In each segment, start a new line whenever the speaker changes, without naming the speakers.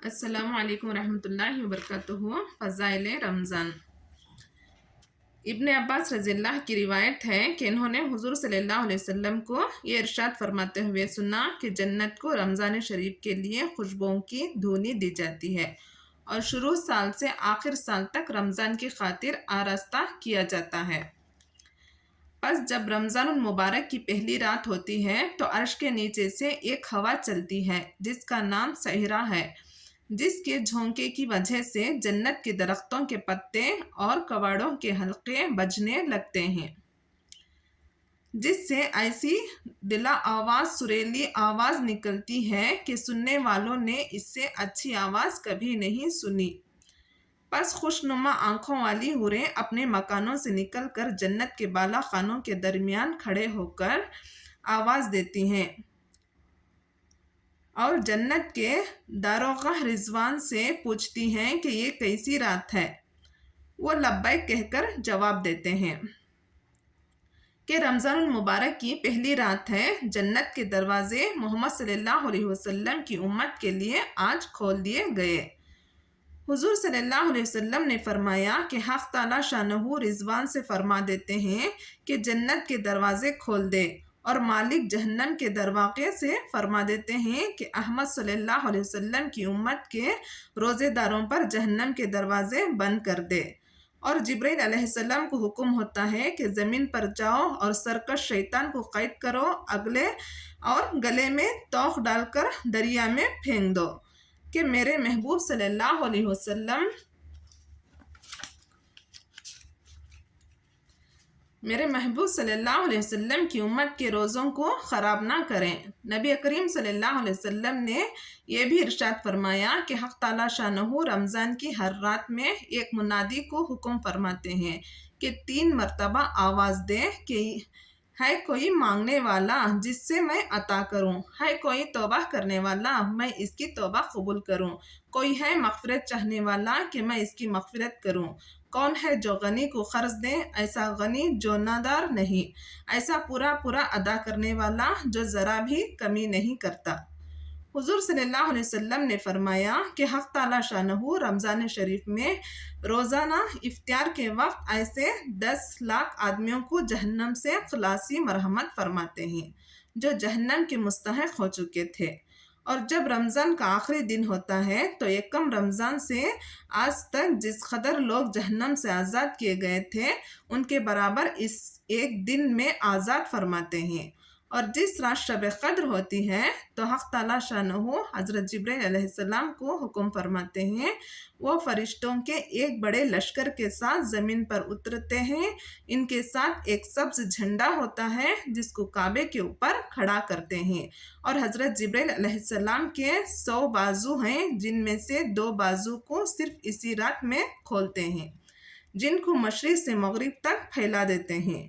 السلام علیکم ورحمۃ اللہ وبرکاتہ۔ فضائل رمضان۔ ابن عباس رضی اللہ کی روایت ہے کہ انہوں نے حضور صلی اللہ علیہ وسلم کو یہ ارشاد فرماتے ہوئے سنا کہ جنت کو رمضان شریف کے لیے خوشبوؤں کی دھونی دی جاتی ہے اور شروع سال سے آخر سال تک رمضان کی خاطر آراستہ کیا جاتا ہے۔ پس جب رمضان المبارک کی پہلی رات ہوتی ہے تو عرش کے نیچے سے ایک ہوا چلتی ہے جس کا نام سحرہ ہے، جس کے جھونکے کی وجہ سے جنت کے درختوں کے پتے اور کواڑوں کے حلقے بجنے لگتے ہیں، جس سے ایسی دلا آواز سریلی آواز نکلتی ہے کہ سننے والوں نے اس سے اچھی آواز کبھی نہیں سنی۔ پس خوشنما آنکھوں والی حوریں اپنے مکانوں سے نکل کر جنت کے بالا خانوں کے درمیان کھڑے ہو کر آواز دیتی ہیں اور جنت کے داروغہ رضوان سے پوچھتی ہیں کہ یہ کیسی رات ہے۔ وہ لبیک کہہ کر جواب دیتے ہیں کہ رمضان المبارک کی پہلی رات ہے۔ جنت کے دروازے محمد صلی اللہ علیہ وسلم کی امت کے لیے آج کھول دیے گئے۔ حضور صلی اللہ علیہ وسلم نے فرمایا کہ حق تعالی شانہ رضوان سے فرما دیتے ہیں کہ جنت کے دروازے کھول دے، اور مالک جہنم کے دروازے سے فرما دیتے ہیں کہ احمد صلی اللہ علیہ وسلم کی امت کے روزے داروں پر جہنم کے دروازے بند کر دے، اور جبرائیل علیہ السلام کو حکم ہوتا ہے کہ زمین پر جاؤ اور سرکش شیطان کو قید کرو، گلے میں توق ڈال کر دریا میں پھینک دو کہ میرے محبوب صلی اللہ علیہ وسلم کی امت کے روزوں کو خراب نہ کریں۔ نبی کریم صلی اللہ علیہ وسلم نے یہ بھی ارشاد فرمایا کہ حق تعالی شانہ رمضان کی ہر رات میں ایک منادی کو حکم فرماتے ہیں کہ 3 مرتبہ آواز دے کہ ہے کوئی مانگنے والا جس سے میں عطا کروں، ہے کوئی توبہ کرنے والا میں اس کی توبہ قبول کروں، کوئی ہے مغفرت چاہنے والا کہ میں اس کی مغفرت کروں، کون ہے جو غنی کو قرض دے، ایسا غنی جو نادار نہیں، ایسا پورا ادا کرنے والا جو ذرا بھی کمی نہیں کرتا۔ حضور صلی اللہ علیہ وسلم نے فرمایا کہ حق تعالی شانہ رمضان شریف میں روزانہ افطار کے وقت ایسے 10 لاکھ آدمیوں کو جہنم سے خلاصی مرحمت فرماتے ہیں جو جہنم کے مستحق ہو چکے تھے، اور جب رمضان کا آخری دن ہوتا ہے تو یکم رمضان سے آج تک جس قدر لوگ جہنم سے آزاد کیے گئے تھے ان کے برابر اس ایک دن میں آزاد فرماتے ہیں۔ اور جس رات شب قدر ہوتی ہے تو حق تعالی شانہ حضرت جبرائیل علیہ السلام کو حکم فرماتے ہیں، وہ فرشتوں کے ایک بڑے لشکر کے ساتھ زمین پر اترتے ہیں، ان کے ساتھ ایک سبز جھنڈا ہوتا ہے جس کو کعبے کے اوپر کھڑا کرتے ہیں، اور حضرت جبرائیل علیہ السلام کے 100 بازو ہیں جن میں سے 2 بازو کو صرف اسی رات میں کھولتے ہیں، جن کو مشرق سے مغرب تک پھیلا دیتے ہیں۔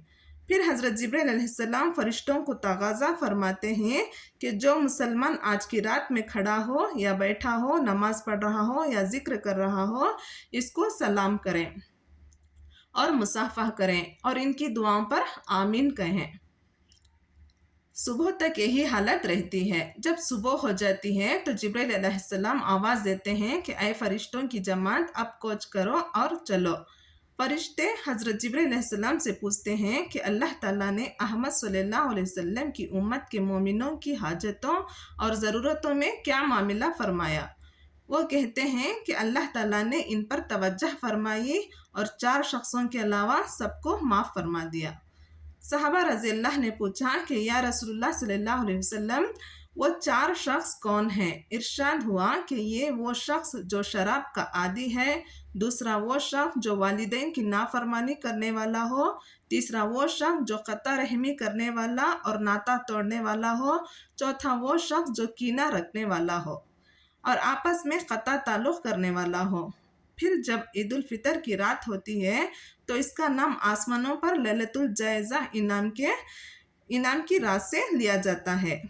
پھر حضرت جبرائیل علیہ السلام فرشتوں کو تقاضا فرماتے ہیں کہ جو مسلمان آج کی رات میں کھڑا ہو یا بیٹھا ہو، نماز پڑھ رہا ہو یا ذکر کر رہا ہو، اس کو سلام کریں اور مصافحہ کریں اور ان کی دعاؤں پر آمین کہیں۔ صبح تک یہی حالت رہتی ہے۔ جب صبح ہو جاتی ہے تو جبرائیل علیہ السلام آواز دیتے ہیں کہ اے فرشتوں کی جماعت، اب کوچ کرو اور چلو۔ فرشتے حضرت جبرائیل علیہ السلام سے پوچھتے ہیں کہ اللہ تعالیٰ نے احمد صلی اللہ علیہ وسلم کی امت کے مومنوں کی حاجتوں اور ضرورتوں میں کیا معاملہ فرمایا؟ وہ کہتے ہیں کہ اللہ تعالیٰ نے ان پر توجہ فرمائی اور 4 شخصوں کے علاوہ سب کو معاف فرما دیا۔ صحابہ رضی اللہ نے پوچھا کہ یا رسول اللہ صلی اللہ علیہ وسلم، وہ 4 شخص کون ہیں؟ ارشاد ہوا کہ یہ وہ شخص جو شراب کا عادی ہے، دوسرا وہ شخص جو والدین کی نافرمانی کرنے والا ہو، تیسرا وہ شخص جو قطع رحمی کرنے والا اور ناطہ توڑنے والا ہو، چوتھا وہ شخص جو کینہ رکھنے والا ہو اور آپس میں قطع تعلق کرنے والا ہو۔ پھر جب عید الفطر کی رات ہوتی ہے تو اس کا نام آسمانوں پر لیلۃ الجائزہ انعام کی رات سے لیا جاتا ہے،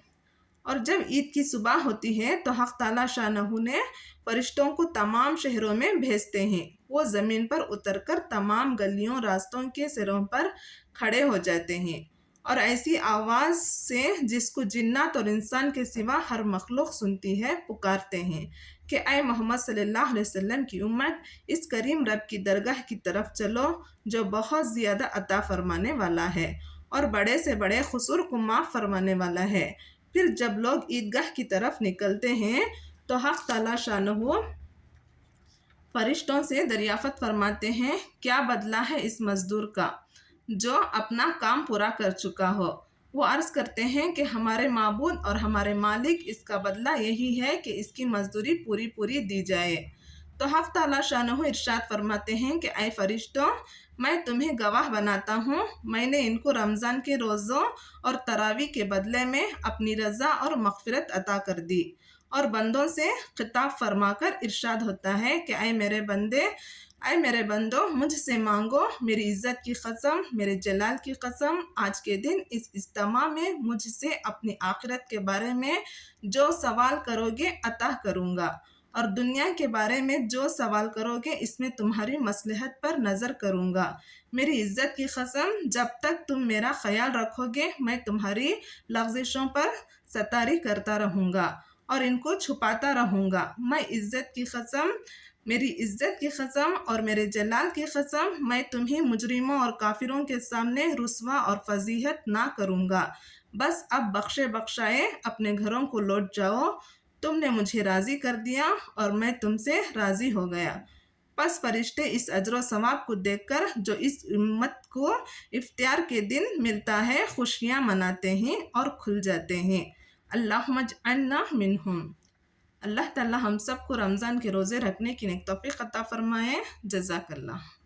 اور جب عید کی صبح ہوتی ہے تو حق تعالی شانہ نے فرشتوں کو تمام شہروں میں بھیجتے ہیں، وہ زمین پر اتر کر تمام گلیوں راستوں کے سروں پر کھڑے ہو جاتے ہیں اور ایسی آواز سے جس کو جنات اور انسان کے سوا ہر مخلوق سنتی ہے پکارتے ہیں کہ اے محمد صلی اللہ علیہ وسلم کی امت، اس کریم رب کی درگاہ کی طرف چلو جو بہت زیادہ عطا فرمانے والا ہے اور بڑے سے بڑے قصور کو معاف فرمانے والا ہے۔ پھر جب لوگ عیدگاہ کی طرف نکلتے ہیں تو حق تعالی شانہ فرشتوں سے دریافت فرماتے ہیں کیا بدلہ ہے اس مزدور کا جو اپنا کام پورا کر چکا ہو۔ وہ عرض کرتے ہیں کہ ہمارے معبود اور ہمارے مالک، اس کا بدلہ یہی ہے کہ اس کی مزدوری پوری پوری دی جائے۔ تو حق تعالی شانہ ارشاد فرماتے ہیں کہ اے فرشتوں، میں تمہیں گواہ بناتا ہوں، میں نے ان کو رمضان کے روزوں اور تراویح کے بدلے میں اپنی رضا اور مغفرت عطا کر دی۔ اور بندوں سے خطاب فرما کر ارشاد ہوتا ہے کہ اے میرے بندو، مجھ سے مانگو، میری عزت کی قسم، میرے جلال کی قسم، آج کے دن اس اجتماع میں مجھ سے اپنی آخرت کے بارے میں جو سوال کرو گے عطا کروں گا، اور دنیا کے بارے میں جو سوال کرو گے اس میں تمہاری مصلحت پر نظر کروں گا۔ میری عزت کی قسم، جب تک تم میرا خیال رکھو گے میں تمہاری لغزشوں پر ستاری کرتا رہوں گا اور ان کو چھپاتا رہوں گا۔ میں عزت کی قسم، میری عزت کی قسم اور میرے جلال کی قسم، میں تمہیں مجرموں اور کافروں کے سامنے رسوا اور فضیحت نہ کروں گا۔ بس اب بخشے بخشائے اپنے گھروں کو لوٹ جاؤ، تم نے مجھے راضی کر دیا اور میں تم سے راضی ہو گیا۔ پس فرشتے اس اجر و ثواب کو دیکھ کر جو اس امت کو افطار کے دن ملتا ہے خوشیاں مناتے ہیں اور کھل جاتے ہیں۔ اللہم اجعلنا منہم۔ اللہ تعالی ہم سب کو رمضان کے روزے رکھنے کی نیک توفیق عطا فرمائے۔ جزاک اللہ۔